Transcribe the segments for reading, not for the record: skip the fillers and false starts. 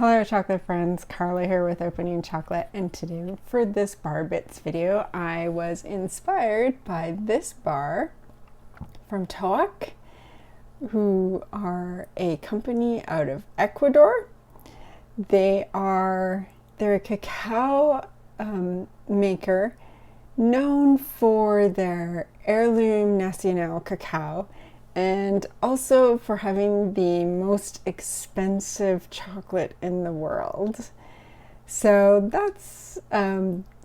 Hello chocolate friends, Carla here with Opening Chocolate, and today for this bar bits video I was inspired by this bar from Toak, who are a company out of Ecuador. They're a cacao maker known for their heirloom nacional cacao and also for having the most expensive chocolate in the world. So that's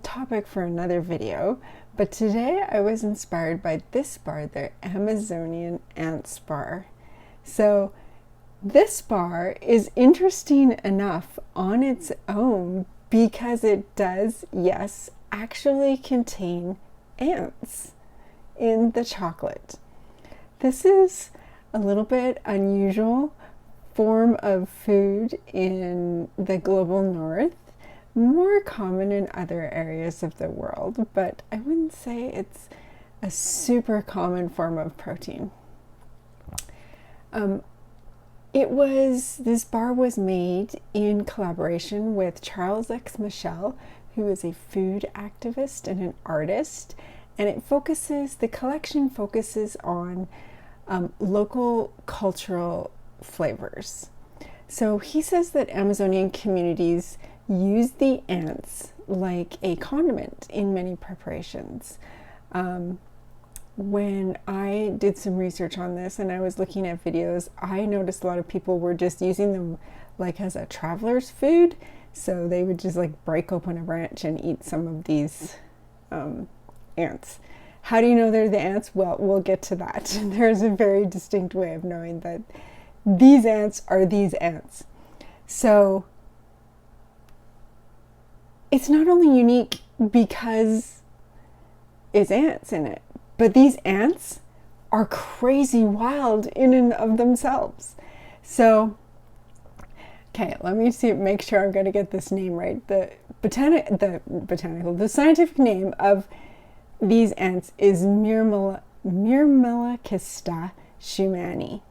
topic for another video, but today I was inspired by this bar, their Amazonian ants bar. So this bar is interesting enough on its own because it does, yes, actually contain ants in the chocolate. This is a little bit unusual form of food in the global north, more common in other areas of the world, but I wouldn't say it's a super common form of protein. This bar was made in collaboration with Charles X. Michel, who is a food activist and an artist, and the collection focuses on local cultural flavors. So he says that Amazonian communities use the ants like a condiment in many preparations. When I did some research on this and I was looking at videos, I noticed a lot of people were just using them like as a traveler's food. So they would just like break open a branch and eat some of these ants. How do you know they're the ants? Well, we'll get to that. There's a very distinct way of knowing that these ants are these ants. So it's not only unique because it's ants in it, but these ants are crazy wild in and of themselves. So, okay, let me make sure I'm going to get this name right. The scientific name of these ants is Myrmellocista schumani.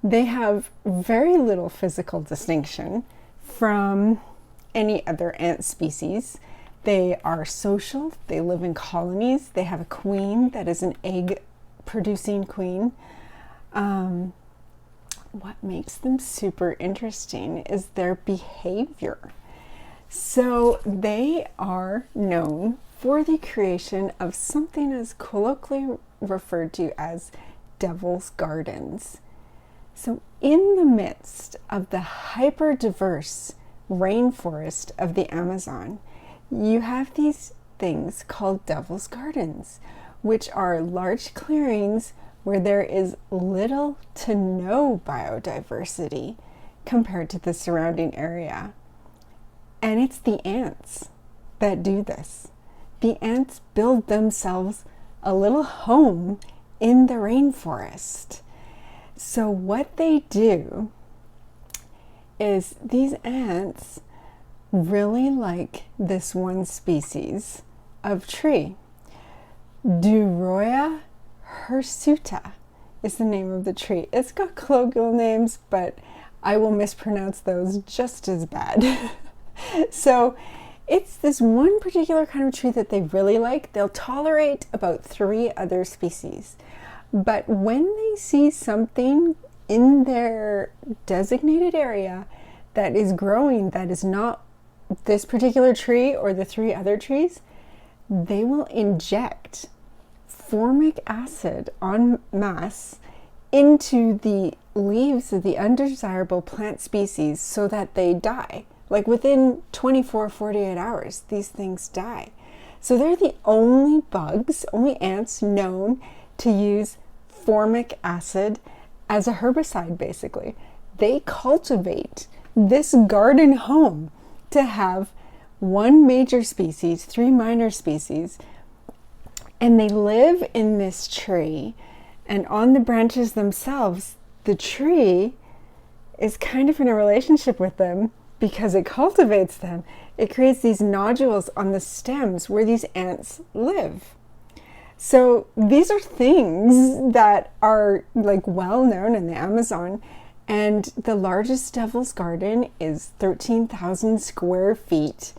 They have very little physical distinction from any other ant species. They are social, they live in colonies, they have a queen that is an egg-producing queen. What makes them super interesting is their behavior. So they are known for the creation of something as colloquially referred to as devil's gardens. So in the midst of the hyper-diverse rainforest of the Amazon, you have these things called devil's gardens, which are large clearings where there is little to no biodiversity compared to the surrounding area. And it's the ants that do this. The ants build themselves a little home in the rainforest. So what they do is these ants really like this one species of tree. Duroia hirsuta is the name of the tree. It's got colloquial names, but I will mispronounce those just as bad. So it's this one particular kind of tree that they really like. They'll tolerate about 3 other species. But when they see something in their designated area that is growing, that is not this particular tree or the 3 other trees, they will inject formic acid en masse into the leaves of the undesirable plant species so that they die. Like within 48 hours, these things die. So they're the only ants known to use formic acid as a herbicide, basically. They cultivate this garden home to have 1 major species, 3 minor species, and they live in this tree, and on the branches themselves, the tree is kind of in a relationship with them because it cultivates them. It creates these nodules on the stems where these ants live. So these are things that are like well known in the Amazon, And the largest devil's garden is 13,000 square feet.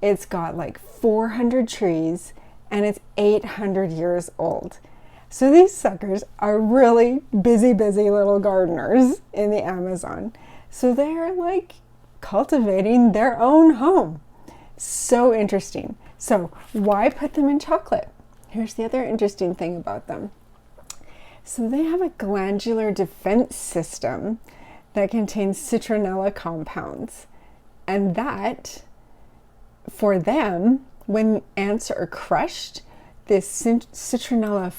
It's got like 400 trees and it's 800 years old. So these suckers are really busy little gardeners in the Amazon. So they're like cultivating their own home. So interesting. So why put them in chocolate? Here's the other interesting thing about them. So they have a glandular defense system that contains citronella compounds. And that, for them, when ants are crushed, this citronella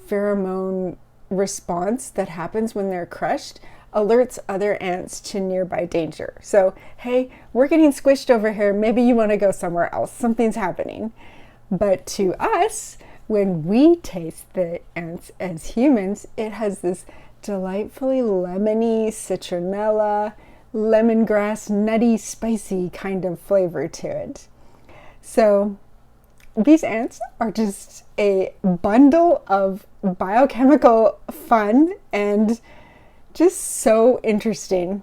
pheromone response that happens when they're crushed alerts other ants to nearby danger. So, hey, we're getting squished over here. Maybe you want to go somewhere else. Something's happening. But to us, when we taste the ants as humans, it has this delightfully lemony, citronella, lemongrass, nutty, spicy kind of flavor to it. So these ants are just a bundle of biochemical fun and just so interesting.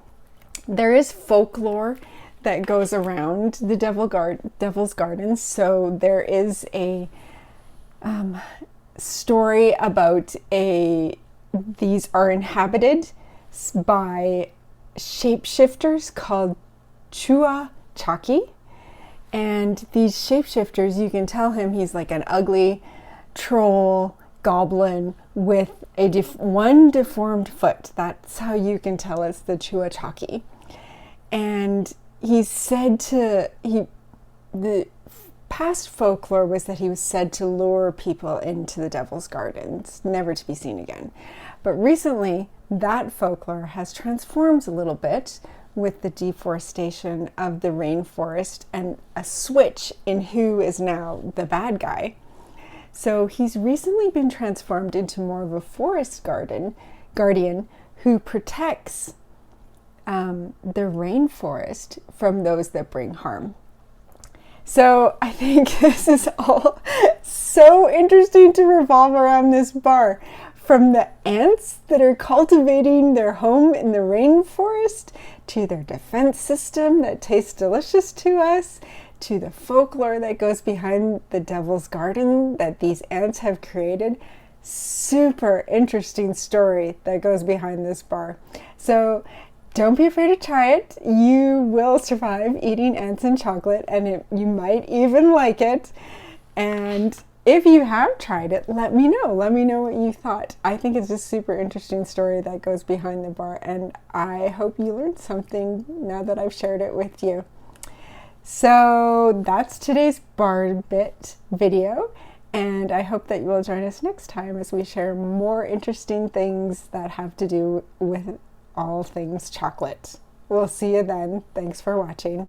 There is folklore that goes around the Devil's Garden. So there is a story about these are inhabited by shapeshifters called Chua Chaki. And these shapeshifters, you can tell him he's like an ugly troll goblin with one deformed foot. That's how you can tell it's the Chua Chaki. And he's said the past folklore was that he was said to lure people into the Devil's Gardens, never to be seen again. But recently, that folklore has transformed a little bit with the deforestation of the rainforest and a switch in who is now the bad guy. So he's recently been transformed into more of a forest guardian who protects the rainforest from those that bring harm. So I think this is all so interesting to revolve around this bar. From the ants that are cultivating their home in the rainforest, to their defense system that tastes delicious to us, to the folklore that goes behind the Devil's Garden that these ants have created. Super interesting story that goes behind this bar. So don't be afraid to try it. You will survive eating ants and chocolate, and you might even like it. And if you have tried it, let me know. Let me know what you thought. I think it's a super interesting story that goes behind the bar, and I hope you learned something now that I've shared it with you. So that's today's bar bit video, and I hope that you will join us next time as we share more interesting things that have to do with all things chocolate. We'll see you then. Thanks for watching.